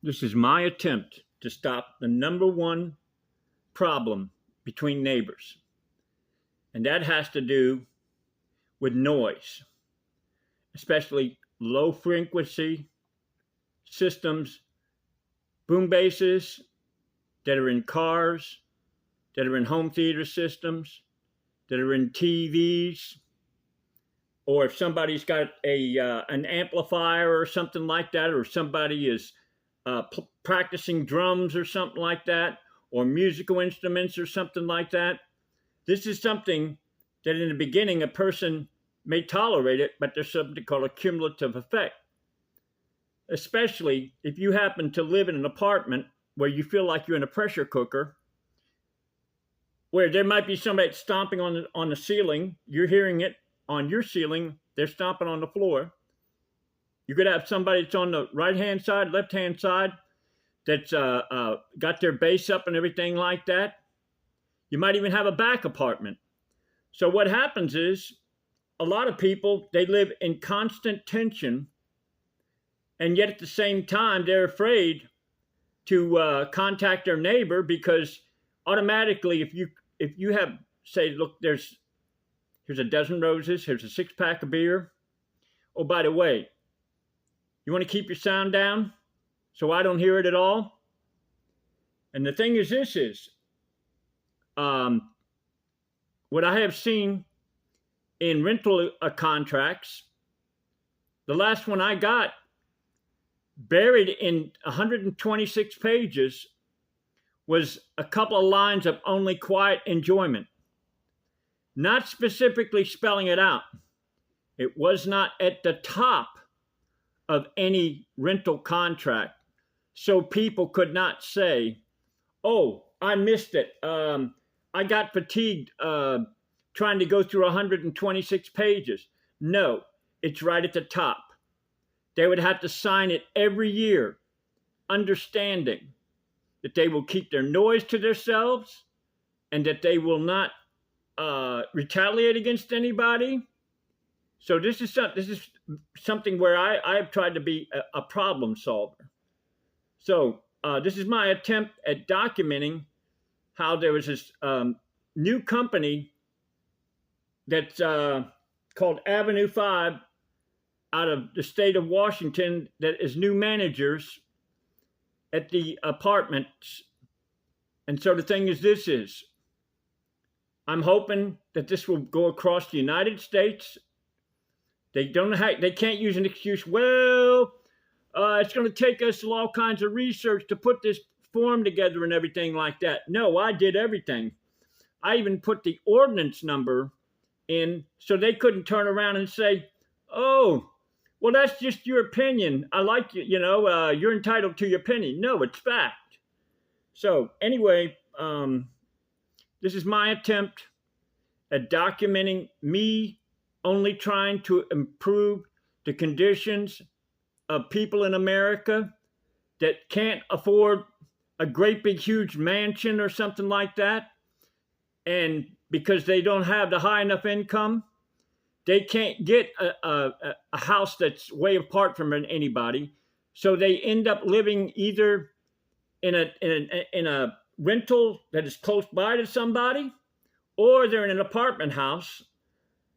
This is my attempt to stop the number one problem between neighbors, and that has to do with noise, especially low frequency systems, boom basses that are in cars, that are in home theater systems, that are in TVs, or if somebody's got an amplifier or something like that, or somebody is practicing drums or something like that, or musical instruments or something like that. This is something that in the beginning a person may tolerate it, but there's something called a cumulative effect. Especially if you happen to live in an apartment where you feel like you're in a pressure cooker, where there might be somebody stomping on the ceiling, you're hearing it on your ceiling, they're stomping on the floor. You could have somebody that's on the right-hand side, left-hand side, that's got their bass up and everything like that. You might even have a back apartment. So what happens is a lot of people, they live in constant tension, and yet at the same time, they're afraid to contact their neighbor, because automatically, if you have, say, look, here's a dozen roses, here's a 6-pack of beer. Oh, by the way, you want to keep your sound down so I don't hear it at all? And the thing is, this is what I have seen in rental contracts. The last one I got, buried in 126 pages, was a couple of lines of only quiet enjoyment, not specifically spelling it out. It was not at the top of any rental contract, so people could not say, oh, I missed it. I got fatigued trying to go through 126 pages. No, it's right at the top. They would have to sign it every year, understanding that they will keep their noise to themselves and that they will not retaliate against anybody. So this is something where I have tried to be a problem solver. So this is my attempt at documenting how there was this new company that's called Avenue 5 out of the state of Washington that is new managers at the apartments. And so the thing is, I'm hoping that this will go across the United States. They can't use an excuse, well, it's going to take us all kinds of research to put this form together and everything like that. No, I did everything. I even put the ordinance number in so they couldn't turn around and say, oh, well, that's just your opinion. I like you, you're entitled to your opinion. No, it's fact. So anyway, this is my attempt at documenting me only trying to improve the conditions of people in America that can't afford a great big huge mansion or something like that. And because they don't have the high enough income, they can't get a house that's way apart from anybody. So they end up living either in a rental that is close by to somebody, or they're in an apartment house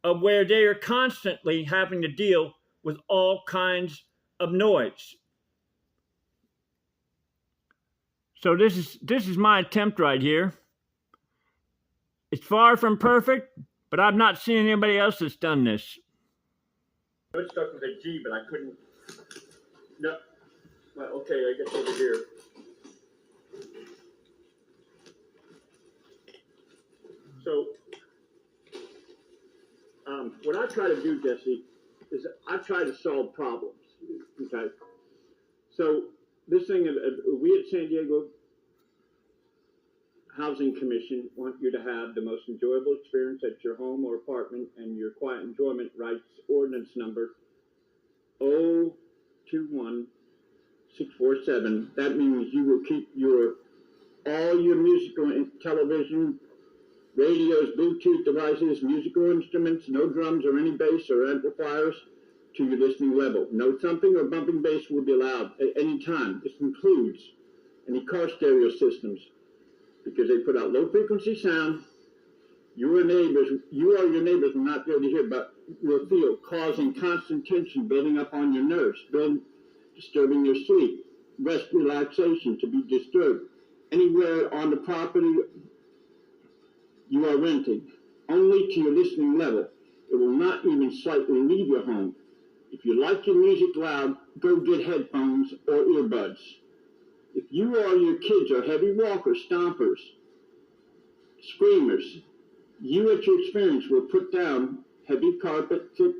where they are constantly having to deal with all kinds of noise. So this is my attempt right here. It's far from perfect, but I've not seen anybody else that's done this. I was stuck with a G, but I couldn't. No. Well, okay, I guess over here. So, what I try to do, Jesse, is I try to solve problems. Okay. So this thing, we at San Diego Housing Commission want you to have the most enjoyable experience at your home or apartment, and your quiet enjoyment rights ordinance number 021647. That means you will keep all your musical and television, radios, Bluetooth devices, musical instruments, no drums or any bass or amplifiers, to your listening level. No thumping or bumping bass will be allowed at any time. This includes any car stereo systems, because they put out low frequency sound. You or your neighbors will not be able to hear, but will feel, causing constant tension building up on your nerves, disturbing your sleep, rest, relaxation to be disturbed. Anywhere on the property you are renting, only to your listening level. It will not even slightly leave your home. If you like your music loud, go get headphones or earbuds. If you or your kids are heavy walkers, stompers, screamers, you at your experience will put down heavy carpet, thick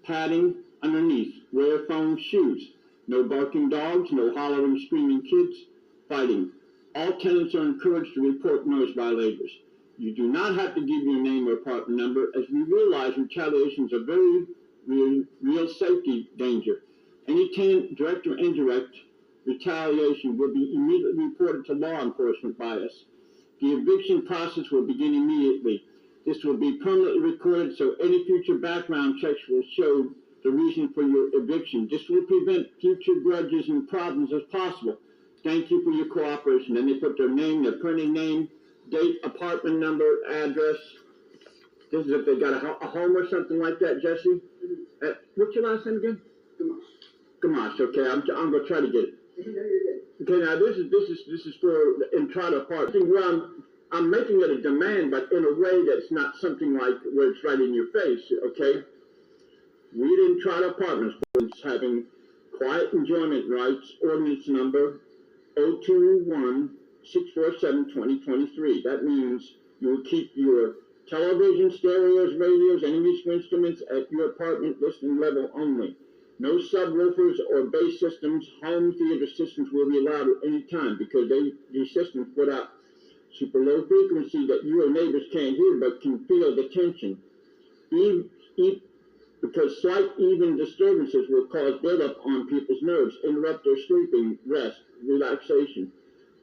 padding underneath. Wear foam shoes. No barking dogs, no hollering, screaming kids, fighting. All tenants are encouraged to report noise violators. You do not have to give your name or apartment number, as we realize retaliation is a very real safety danger. Any tenant, direct or indirect, retaliation will be immediately reported to law enforcement by us. The eviction process will begin immediately. This will be permanently recorded, so any future background checks will show the reason for your eviction. This will prevent future grudges and problems as possible. Thank you for your cooperation. And they put their name, their printed name, date, apartment number, address. This is if they got a home or something like that, Jesse. What's your last name again? Gamash. Okay, I'm gonna try to get it. Okay, now this is for Entrada apartment. Where I'm making it a demand, but in a way that's not something like where it's right in your face. Okay, we at Entrada Apartments is having quiet enjoyment rights ordinance number 021-647-2023. That means you will keep your television, stereos, radios, and musical instruments at your apartment listening level only. No subwoofers or bass systems, home theater systems will be allowed at any time, because these systems put out super low frequency that your neighbors can't hear but can feel the tension. Because slight even disturbances will cause buildup on people's nerves, interrupt their sleeping, rest, relaxation.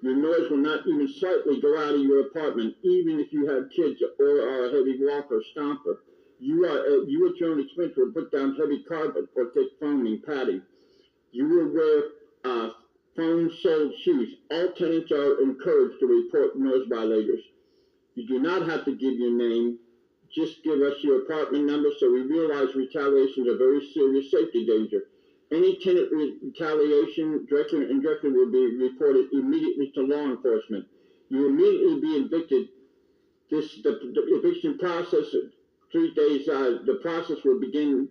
Your noise will not even slightly go out of your apartment, even if you have kids or are a heavy walker, stomper. You at your own expense will put down heavy carpet or thick foaming padding. You will wear foam-soled shoes. All tenants are encouraged to report noise violators. You do not have to give your name. Just give us your apartment number, so we realize retaliation is a very serious safety danger. Any tenant retaliation, directly or indirectly, will be reported immediately to law enforcement. You will immediately be evicted. The eviction process, 3 days, the process will begin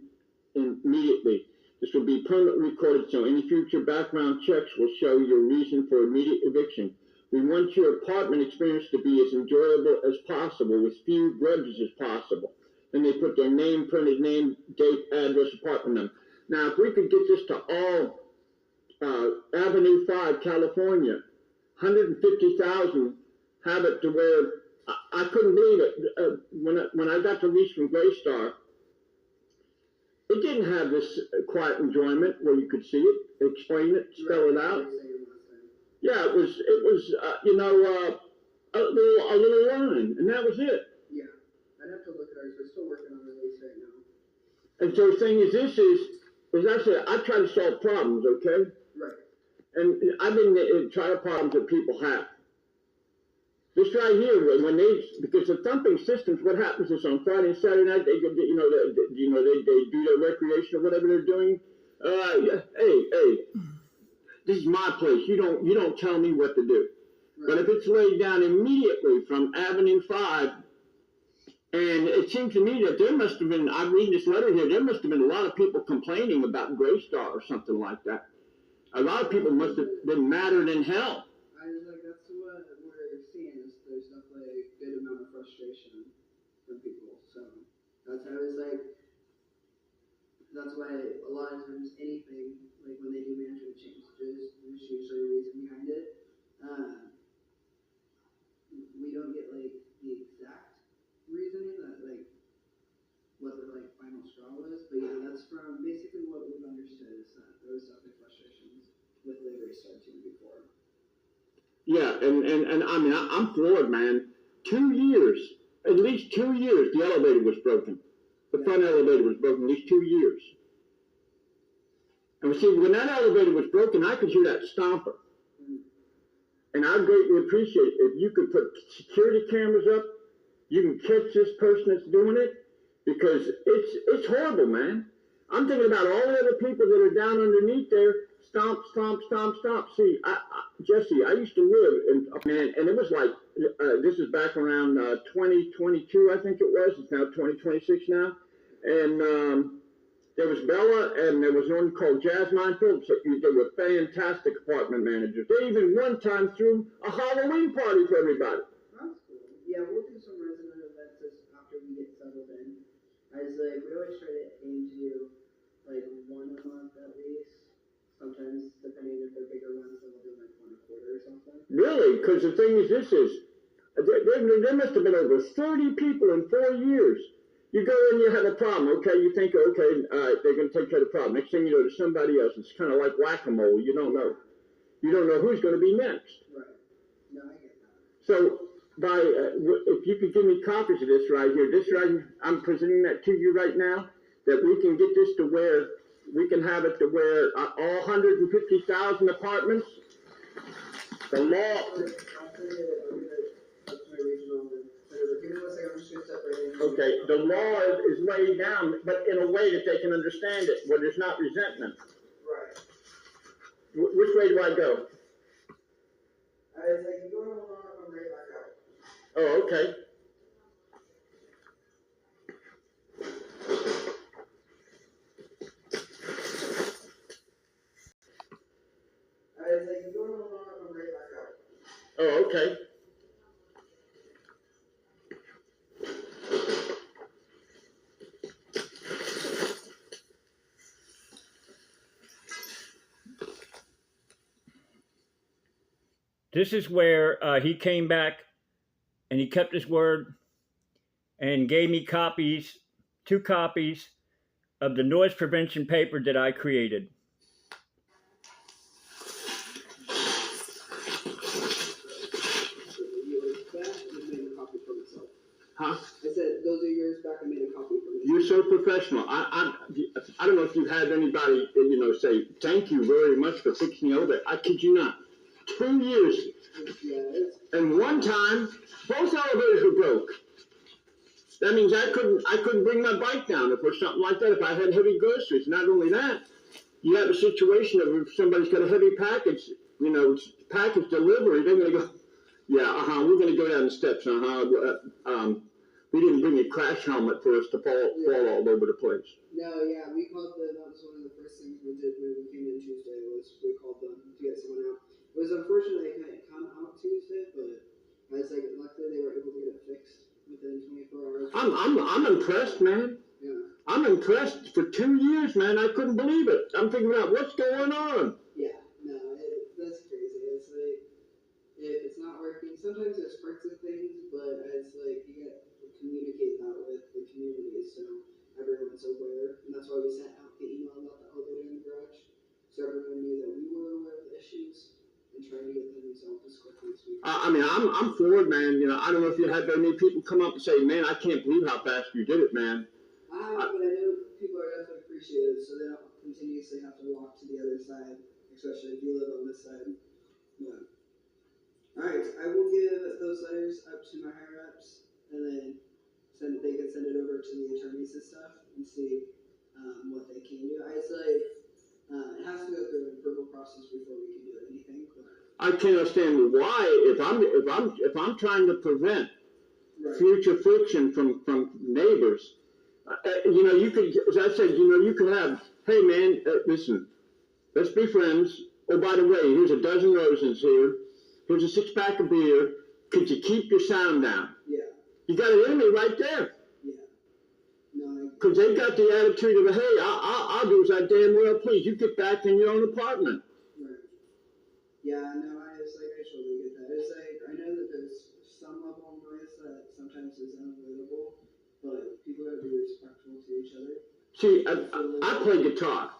immediately. This will be permanently recorded, so any future background checks will show your reason for immediate eviction. We want your apartment experience to be as enjoyable as possible, with few grudges as possible. Then they put their name, printed name, date, address, apartment number. Now, if we could get this to all Avenue 5, California, 150,000, have it to where I couldn't believe it. When I got the lease from Greystar, it didn't have this quiet enjoyment where you could see it, explain it, spell it out. Yeah, it was a little line, and that was it. Yeah, I'd have to look at ours. We're still working on the release right now. And so the thing is, I try to solve problems, okay? Right. And I've been trying to problems that people have. This right here, because the thumping systems, what happens is on Friday and Saturday night, they do their recreation or whatever they're doing. Hey. This is my place. You don't tell me what to do. Right. But if it's laid down immediately from Avenue 5, and it seems to me that there must have been, I read this letter here, there must have been a lot of people complaining about Greystar or something like that. A lot of people must have been madder than hell. I was like, that's what we're seeing, is there's definitely a good amount of frustration from people. So that's why a lot of times anything, like when they do management changes, there's usually a reason behind it. We don't get like the exact reasoning that like what the like final straw was, but yeah, that's from basically what we've understood is that there was definitely frustrations with the Greystar team before. Yeah, and I mean I'm floored, man. 2 years, at least 2 years, the elevator was broken. The front elevator was broken at least 2 years. And see, when that elevator was broken, I could hear that stomper. And I greatly appreciate if you could put security cameras up, you can catch this person that's doing it, because it's horrible, man. I'm thinking about all the other people that are down underneath there, stomp, stomp, stomp, stomp. See, Jesse, I used to live in, man, and it was like, this is back around 2022, I think it was. It's now 2026 now. And there was Bella, and there was one called Jasmine Phillips. They were fantastic apartment managers. They even one time threw a Halloween party for everybody. That's cool. Yeah, we'll do some resident events after we get settled in. As like we always try to aim to do like one a month at least. Sometimes, depending if they're bigger ones, then we'll do like one a quarter or something. Really? Because the thing is, there must have been over 30 people in 4 years. You go in, you have a problem, okay? You think, okay, they're going to take care of the problem. Next thing you know, there's somebody else. It's kind of like whack-a-mole. You don't know. You don't know who's going to be next. Right. No, I get that. So, if you could give me copies of this right here, I'm presenting that to you right now, that we can get this to where, we can have it to where all 150,000 apartments, the law... Okay, the law is laid down, but in a way that they can understand it, where there's not resentment. Right. Which way do I go? I was like, you go on, I'm right back out. Oh, okay. I was like, you go on, I'm right back out. Oh, okay. This is where he came back and he kept his word and gave me copies, 2 copies of the noise prevention paper that I created. Huh? I said, those are yours back. I made a copy for you. You're so professional. I don't know if you've had anybody, say, thank you very much for fixing the elevator. I kid you not. 2 years. Yeah, And one time, both elevators were broke. That means I couldn't bring my bike down if it was something like that, if I had heavy groceries. Not only that, you have a situation of if somebody's got a heavy package, package delivery, they're going to go, yeah, we're going to go down the steps, we didn't bring a crash helmet for us to fall all over the place. No, yeah, we called that was one of the first things we did when we came in Tuesday, was we called them to get someone out. It was unfortunate they couldn't come out Tuesday, but I was like, luckily they were able to get it fixed within 24 hours. I'm impressed, man. Yeah. I'm impressed. For 2 years, man, I couldn't believe it. I'm thinking about what's going on. Yeah, no, that's crazy. It's like, if it's not working, sometimes there's parts of things, but it's like, you got to communicate that with the community so everyone's aware. And that's why we sent out the email about the elevator in the garage, so everyone knew that we were aware of the issues and trying to get them resolved as quickly as we can. I'm for it, man. I don't know if you had very many people come up and say, man, I can't believe how fast you did it, man. But I know people are definitely appreciative, so they don't continuously have to walk to the other side, especially if you live on this side. Yeah. Alright, I will give those letters up to my higher ups, and then they can send it over to the attorneys and stuff, and see what they can do. It's like, it has to go through an approval process before we can do anything. I can't understand why, if I'm trying to prevent future friction from neighbors, you could, as I said, you could have, hey man, listen, let's be friends. Oh, by the way, here's a dozen roses here. Here's a 6-pack of beer. Could you keep your sound down? Yeah. You got an enemy right there. Yeah. No. Because they got the attitude of, hey, I'll do as I damn well please. You get back in your own apartment. Right. Yeah, no, I totally get that. It's like, I know that there's some level of noise that sometimes is unavoidable, but people have to be respectful to each other. See, I play guitar.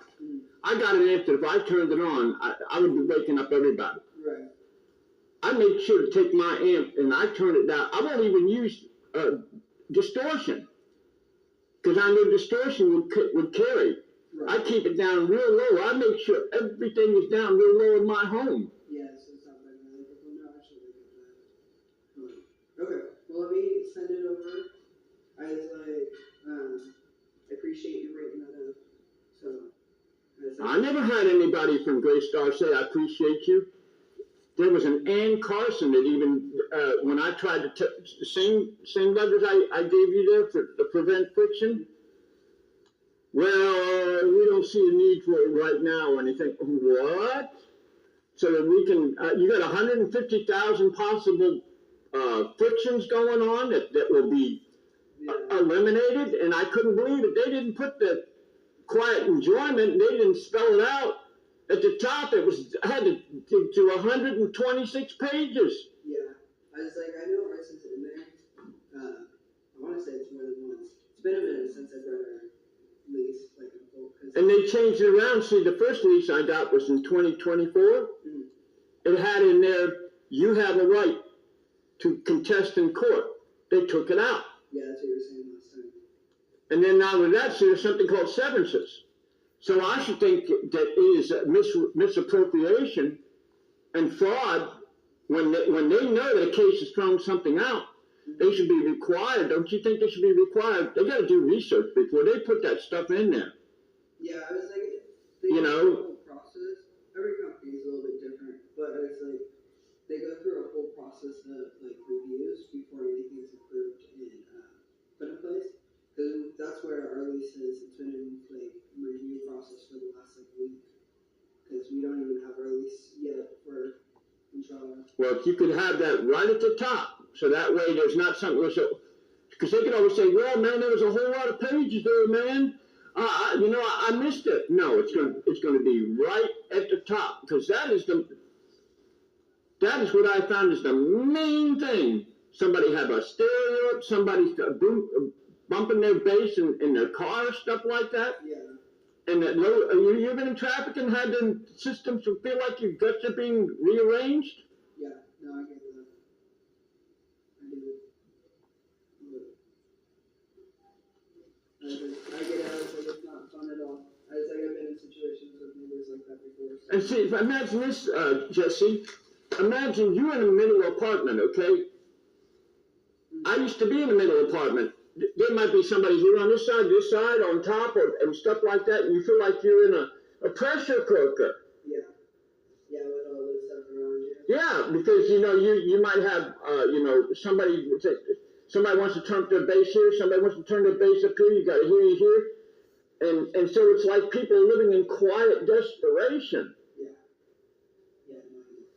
I got an amp that if I turned it on, I would be waking up everybody. Right. I make sure to take my amp and I turn it down. I won't even use distortion, because I know distortion would carry. I keep it down real low. I make sure everything is down real low in my home. Yeah, so it's not very many people know actually look at that. Okay, well let me send it over. I appreciate you writing that up. So I never had anybody from Greystar say I appreciate you. There was an Ann Carson that even when I tried to the same letters I gave you there to prevent friction. Well, we don't see a need for it right now. And you think, what? So that we can, you got 150,000 possible frictions going on that will be eliminated. And I couldn't believe it. They didn't put the quiet enjoyment. They didn't spell it out. At the top, it had to 126 pages. Yeah, I was like, I know ours is in there. I want to say it's more than once. It's been a minute since I've read our lease, like a full. And they changed it around. See, the first lease I got was in 2024. Mm-hmm. It had in there, you have a right to contest in court. They took it out. Yeah, that's what you were saying last time. And then now with that, so there's something called severances. So I should think that it is misappropriation and fraud when they know that a case is throwing something out. They should be required. Don't you think they should be required? They got to do research before they put that stuff in there. Yeah, I was like, you know, the whole process. Every company is a little bit different, but it's like they go through a whole process of like reviews before anything's approved and put in place. Because that's where our lease is. It's been in like review process for the last like week. Because we don't even have our lease yet for Entrada. Well, if you could have that right at the top, so that way there's not something so. Because they could always say, "Well, man, there was a whole lot of pages there, man. I missed it." No, it's going to be right at the top because that is what I found is the main thing. Somebody had a stereo, somebody's bumping their bass in their car, stuff like that. Yeah. And you've been in traffic and had the systems feel like your guts are being rearranged. Yeah, no, I get that. I do. I get it. I was like, it's not fun at all. I was like, I've been in situations with neighbors like that before. So. And see, imagine this, Jesse. Imagine you're in a middle apartment, okay? I used to be in a middle apartment. There might be somebody here on this side, on top, and stuff like that, and you feel like you're in a pressure cooker. Yeah. Yeah, with all this stuff around you. Yeah, because, you might have, somebody wants to turn up their bass here, somebody wants to turn their bass up here, you got to hear you here. And so it's like people are living in quiet desperation. Yeah. Yeah, no, I get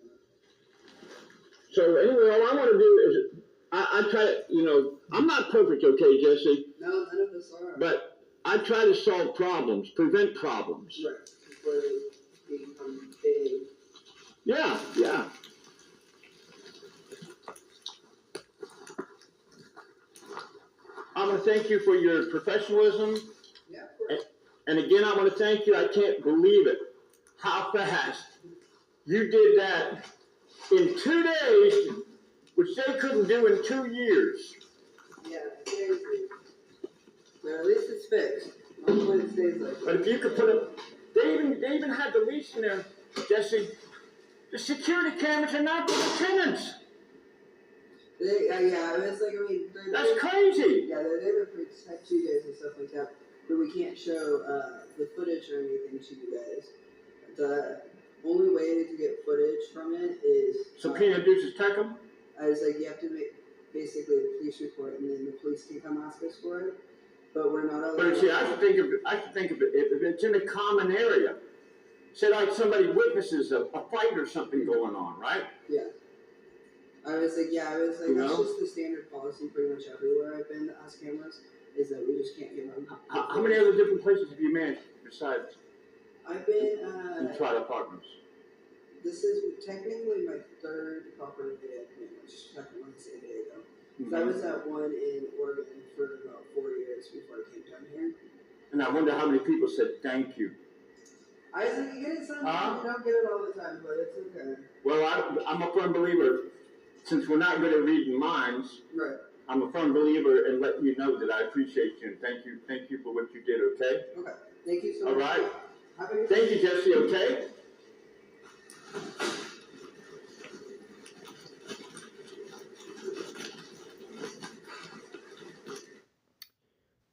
that. So anyway, all I want to do is, I try to, I'm not perfect, okay, Jesse? No, none of us are. But I try to solve problems, prevent problems. Right, before they become big. Yeah, yeah. I want to thank you for your professionalism. Yeah, of course. And again, I want to thank you. I can't believe it. How fast you did that in 2 days, which they couldn't do in 2 years. Yeah, seriously. But at least it's fixed. Hopefully it stays like that. But if you could put they even had the lease in there, Jesse. The security cameras are not for the tenants. Yeah, it was like, That's crazy. Yeah, they're there to protect you guys and stuff like that. But we can't show the footage or anything to you guys. The only way to get footage from it is... Subpoena deuces tech them? I was like, you have to make basically a police report, and then the police can come ask us for it. But we're not allowed. But see, I should think of it if it's in a common area. Say like somebody witnesses a fight or something going on, right? Yeah. I was like, that's just the standard policy pretty much everywhere I've been to ask cameras, is that we just can't give them. How many other different places have you managed besides I've been Entrada Apartments? This is technically my third property that I managed, technically say a day ago. Mm-hmm. I was at one in Oregon for about 4 years before I came down here. And I wonder how many people said thank you. I was like, you get it sometimes, you don't get it all the time, but it's okay. Well, I'm a firm believer, since we're not good at reading minds, right. I'm a firm believer in letting you know that I appreciate you and thank you for what you did, okay? Okay. Thank you so All much. right. Have a good Thank you, Jesse. Okay.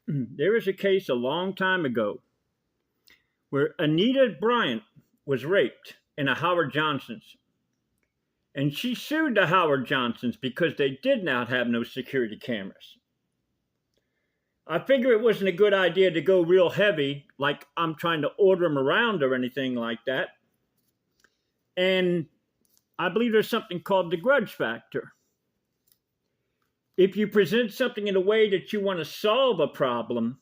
There was a case a long time ago where Anita Bryant was raped in a Howard Johnson's. And she sued the Howard Johnsons because they did not have no security cameras. I figure it wasn't a good idea to go real heavy, like I'm trying to order them around or anything like that. And I believe there's something called the grudge factor. If you present something in a way that you want to solve a problem,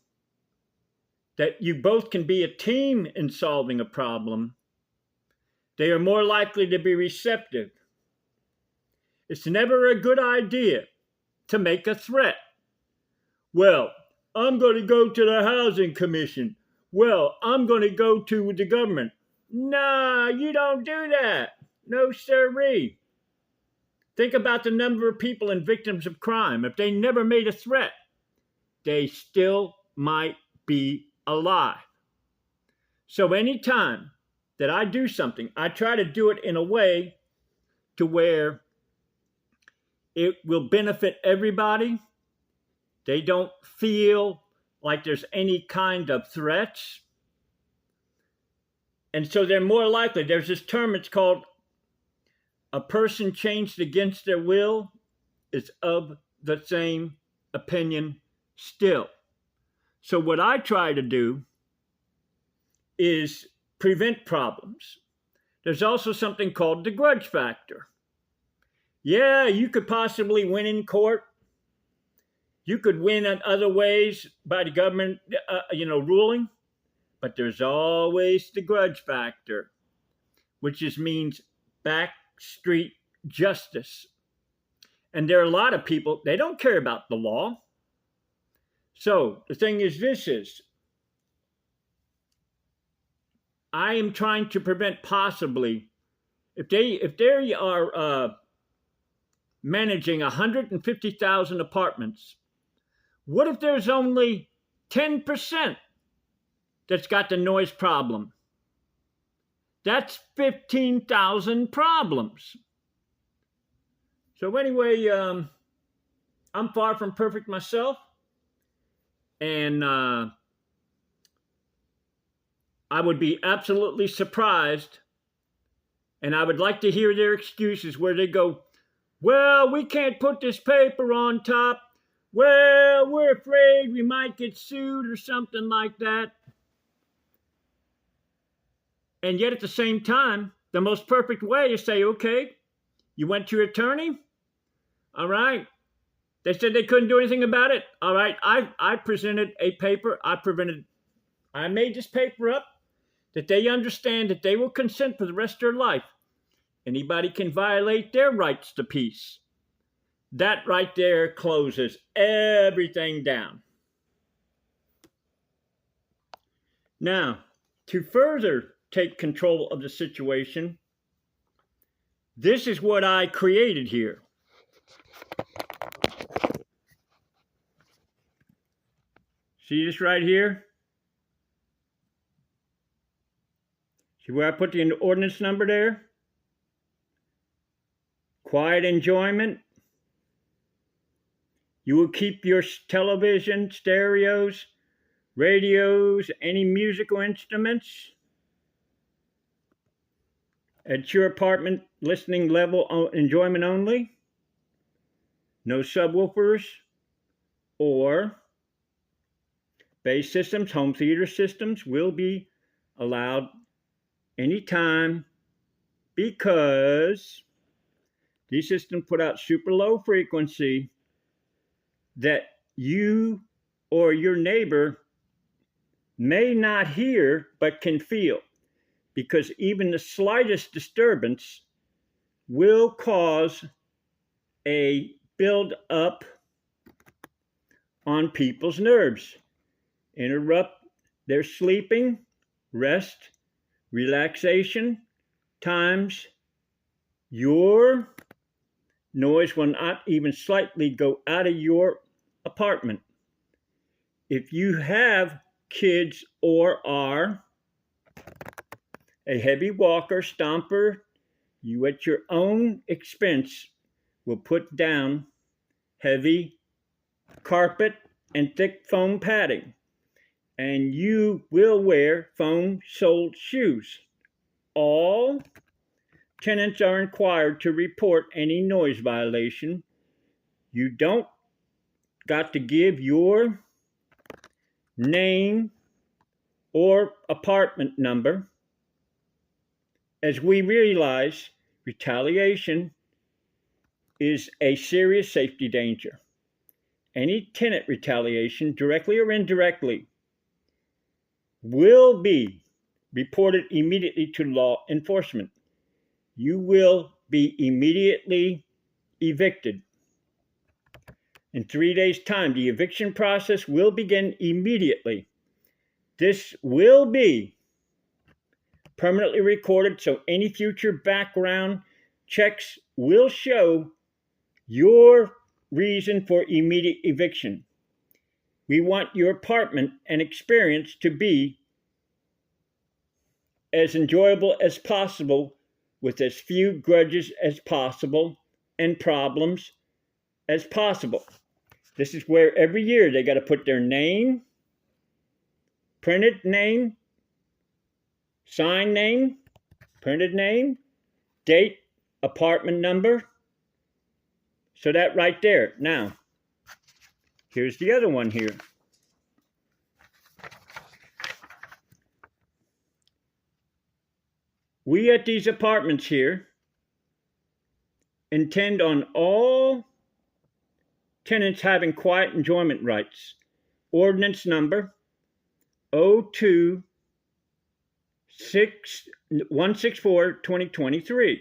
that you both can be a team in solving a problem, they are more likely to be receptive. It's never a good idea to make a threat. Well, I'm going to go to the Housing Commission. Well, I'm going to go to the government. Nah, you don't do that. No, sirree. Think about the number of people and victims of crime. If they never made a threat, they still might be alive. So anytime that I do something, I try to do it in a way to where it will benefit everybody. They don't feel like there's any kind of threats. And so they're more likely. There's this term, it's called a person changed against their will is of the same opinion still. So what I try to do is prevent problems. There's also something called the grudge factor. Yeah, you could possibly win in court. You could win in other ways by the government, ruling. But there's always the grudge factor, which means backstreet justice. And there are a lot of people, they don't care about the law. So the thing is, I am trying to prevent possibly, if they are managing 150,000 apartments, what if there's only 10% that's got the noise problem? That's 15,000 problems. So anyway, I'm far from perfect myself. And I would be absolutely surprised. And I would like to hear their excuses where they go, well, we can't put this paper on top. Well, we're afraid we might get sued or something like that. And yet at the same time, the most perfect way is say, okay, you went to your attorney. All right. They said they couldn't do anything about it. All right. I presented a paper. I made this paper up that they understand that they will consent for the rest of their life. Anybody can violate their rights to peace. That right there closes everything down. Now, to further take control of the situation, this is what I created here. See this right here? See where I put the ordinance number there? Quiet enjoyment. You will keep your television, stereos, radios, any musical instruments at your apartment listening level enjoyment only. No subwoofers or bass systems, home theater systems will be allowed anytime because these systems put out super low frequency that you or your neighbor may not hear but can feel, because even the slightest disturbance will cause a build up on people's nerves, interrupt their sleeping, rest, relaxation times. Your noise will not even slightly go out of your apartment. If you have kids or are a heavy walker, stomper, you at your own expense will put down heavy carpet and thick foam padding, and you will wear foam-soled shoes. All tenants are required to report any noise violation. You don't got to give your name or apartment number, as we realize retaliation is a serious safety danger. Any tenant retaliation, directly or indirectly, will be reported immediately to law enforcement. You will be immediately evicted. In 3 days' time, the eviction process will begin immediately. This will be permanently recorded, so any future background checks will show your reason for immediate eviction. We want your apartment and experience to be as enjoyable as possible, with as few grudges as possible and problems as possible. This is where every year they got to put their name, printed name, signed name, printed name, date, apartment number. So that right there. Now, here's the other one here. We at these apartments here intend on all tenants having quiet enjoyment rights. Ordinance number 02164-2023.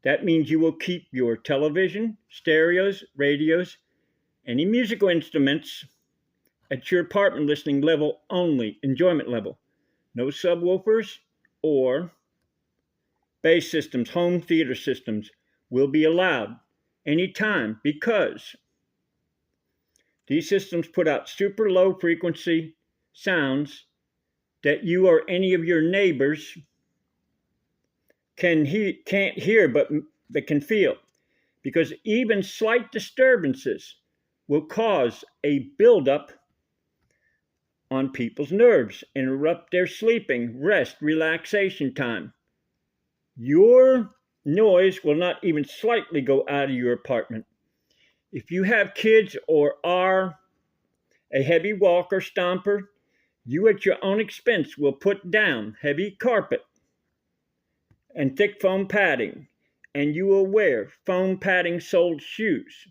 That means you will keep your television, stereos, radios, any musical instruments at your apartment listening level only, enjoyment level. No subwoofers or bass systems, home theater systems will be allowed anytime, because these systems put out super low frequency sounds that you or any of your neighbors can't hear, but they can feel. Because even slight disturbances will cause a buildup on people's nerves, interrupt their sleeping, rest, relaxation time. Your noise will not even slightly go out of your apartment. If you have kids or are a heavy walker, stomper, you at your own expense will put down heavy carpet and thick foam padding, and you will wear foam padding soled shoes.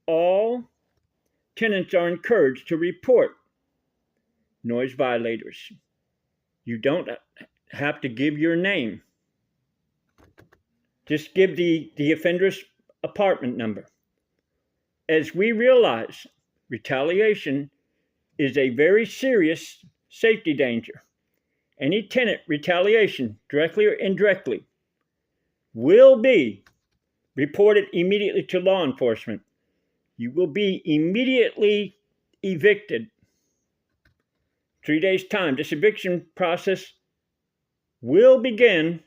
All tenants are encouraged to report noise violators. You don't have to give your name. Just give the offender's apartment number. As we realize, retaliation is a very serious safety danger. Any tenant retaliation, directly or indirectly, will be reported immediately to law enforcement. You will be immediately evicted. 3 days' time, this eviction process will begin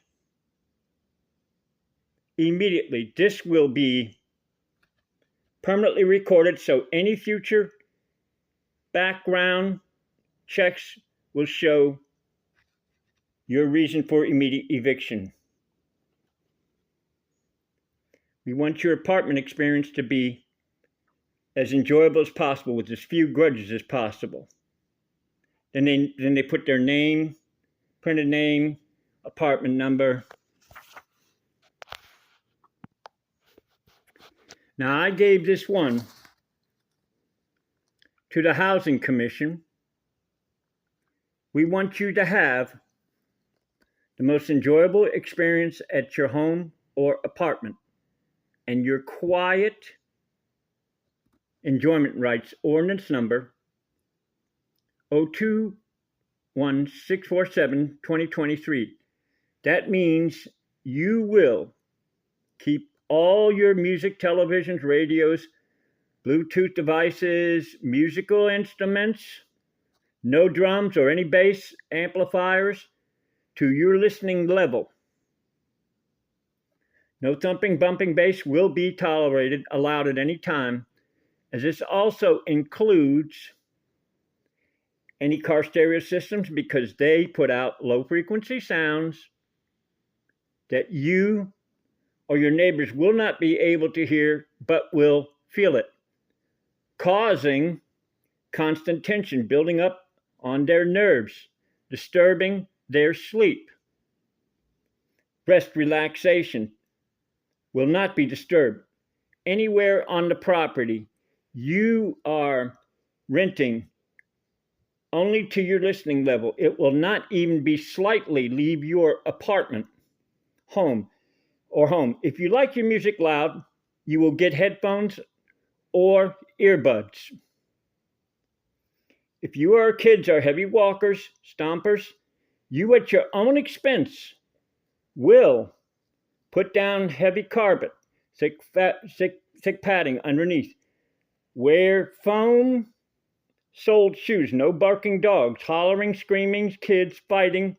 immediately. This will be permanently recorded, so any future background checks will show your reason for immediate eviction. We want your apartment experience to be as enjoyable as possible, with as few grudges as possible. Then they put their name, printed name, apartment number. Now, I gave this one to the Housing Commission. We want you to have the most enjoyable experience at your home or apartment, and your quiet enjoyment rights. Ordinance number 02164-2023. That means you will keep all your music, televisions, radios, Bluetooth devices, musical instruments, No drums or any bass amplifiers to your listening level. No thumping, bumping bass will be tolerated, allowed at any time, as this also includes any car stereo systems because they put out low frequency sounds that you or your neighbors will not be able to hear but will feel it, causing constant tension building up on their nerves, disturbing their sleep. Rest relaxation will not be disturbed. Anywhere on the property, you are renting only to your listening level. It will not even be slightly leave your apartment, home. If you like your music loud, you will get headphones or earbuds. If your kids are heavy walkers, stompers, you at your own expense will put down heavy carpet, thick padding underneath. Wear foam-soled shoes. No barking dogs, hollering, screaming, kids fighting.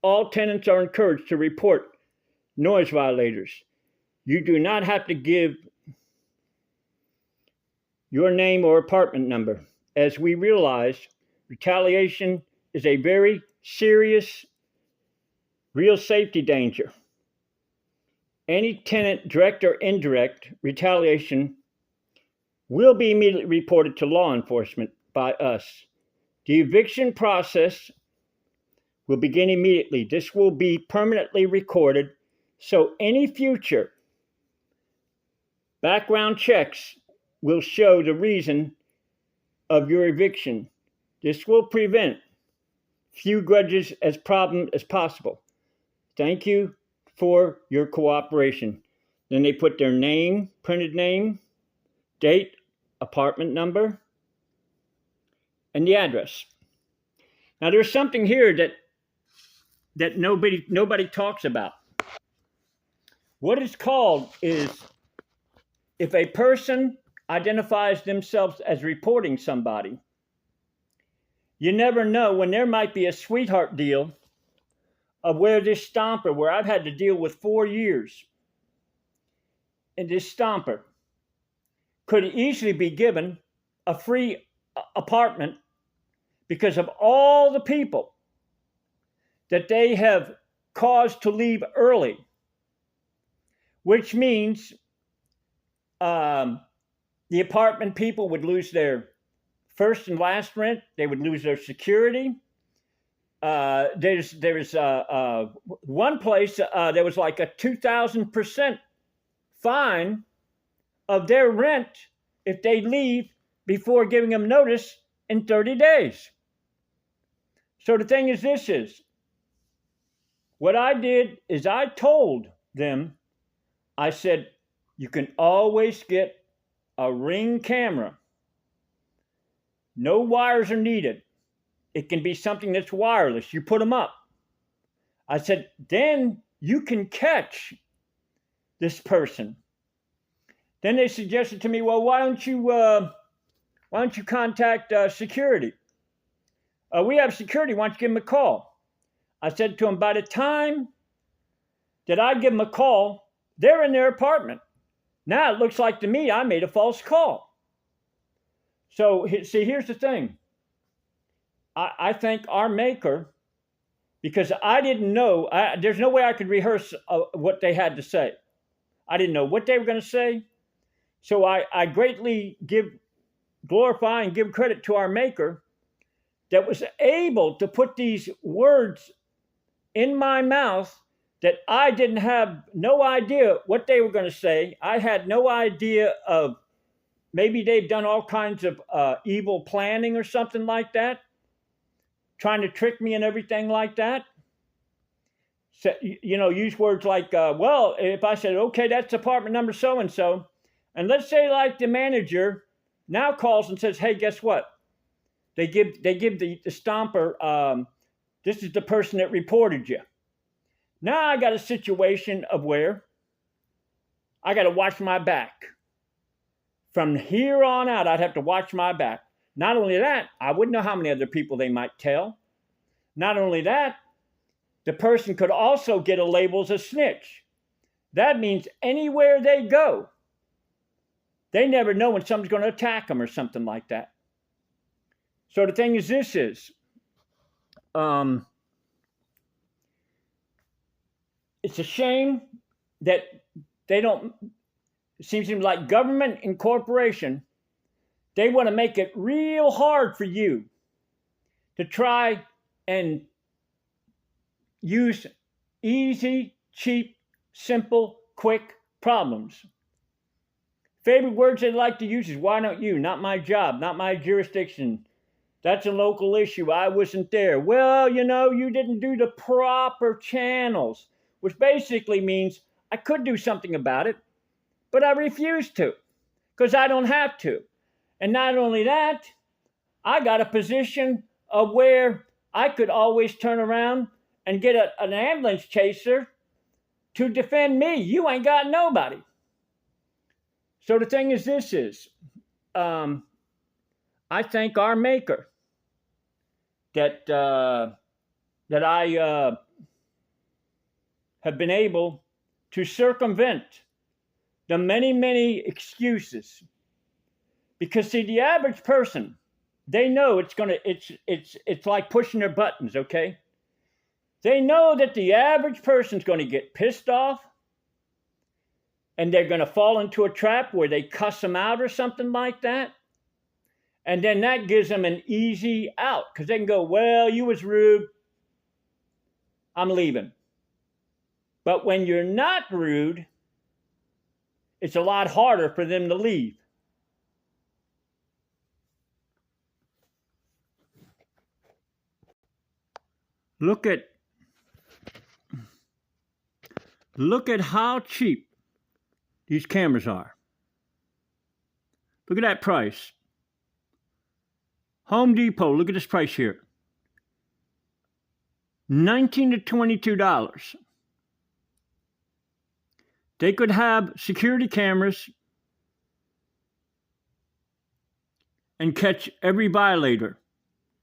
All tenants are encouraged to report noise violators. You do not have to give your name or apartment number, as we realize retaliation is a very serious, real safety danger. Any tenant, direct or indirect retaliation, will be immediately reported to law enforcement by us. The eviction process will begin immediately. This will be permanently recorded, so any future background checks will show the reason of your eviction. This will prevent few grudges as possible. Thank you for your cooperation. Then they put their name, printed name, date, apartment number, and the address. Now there's something here that nobody talks about. What it's called is if a person identifies themselves as reporting somebody, you never know when there might be a sweetheart deal of where this stomper, where I've had to deal with 4 years, and this stomper could easily be given a free apartment because of all the people that they have caused to leave early, which means the apartment people would lose their first and last rent. They would lose their security. There's one place there was like a 2,000% fine of their rent if they leave before giving them notice in 30 days. So the thing is, what I did is I told them, I said, you can always get a Ring camera. No wires are needed. It can be something that's wireless. You put them up. I said, then you can catch this person. Then they suggested to me, well, why don't you contact security? We have security. Why don't you give them a call? I said to them, by the time that I give them a call, they're in their apartment. Now it looks like to me I made a false call. So see, here's the thing. I thank our maker because I didn't know. There's no way I could rehearse what they had to say. I didn't know what they were going to say. So I greatly glorify and give credit to our maker that was able to put these words in my mouth that I didn't have no idea what they were going to say. I had no idea of maybe they've done all kinds of evil planning or something like that, trying to trick me and everything like that. So, use words like, well, if I said, okay, that's apartment number so-and-so, and let's say like the manager now calls and says, hey, guess what? They give the stomper, this is the person that reported you. Now I got a situation of where I got to watch my back. From here on out, I'd have to watch my back. Not only that, I wouldn't know how many other people they might tell. Not only that, the person could also get a label as a snitch. That means anywhere they go, they never know when someone's going to attack them or something like that. So the thing is, this is, it's a shame that they don't, it seems to me like government and corporation, they want to make it real hard for you to try and use easy, cheap, simple, quick problems. Favorite words they like to use is, why don't you? Not my job, not my jurisdiction. That's a local issue. I wasn't there. Well, you know, you didn't do the proper channels, which basically means I could do something about it, but I refuse to because I don't have to. And not only that, I got a position of where I could always turn around and get an ambulance chaser to defend me. You ain't got nobody. So the thing is, this is, I thank our Maker that I have been able to circumvent the many, many excuses. Because see, the average person, they know it's like pushing their buttons, okay? They know that the average person's going to get pissed off and they're going to fall into a trap where they cuss them out or something like that. And then that gives them an easy out because they can go, well, you was rude, I'm leaving. But when you're not rude, it's a lot harder for them to leave. Look at how cheap these cameras are. Look at that price. Home Depot, look at this price here. $19 to $22. They could have security cameras and catch every violator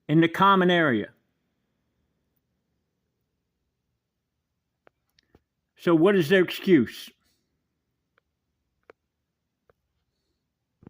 in the common area. So what is their excuse?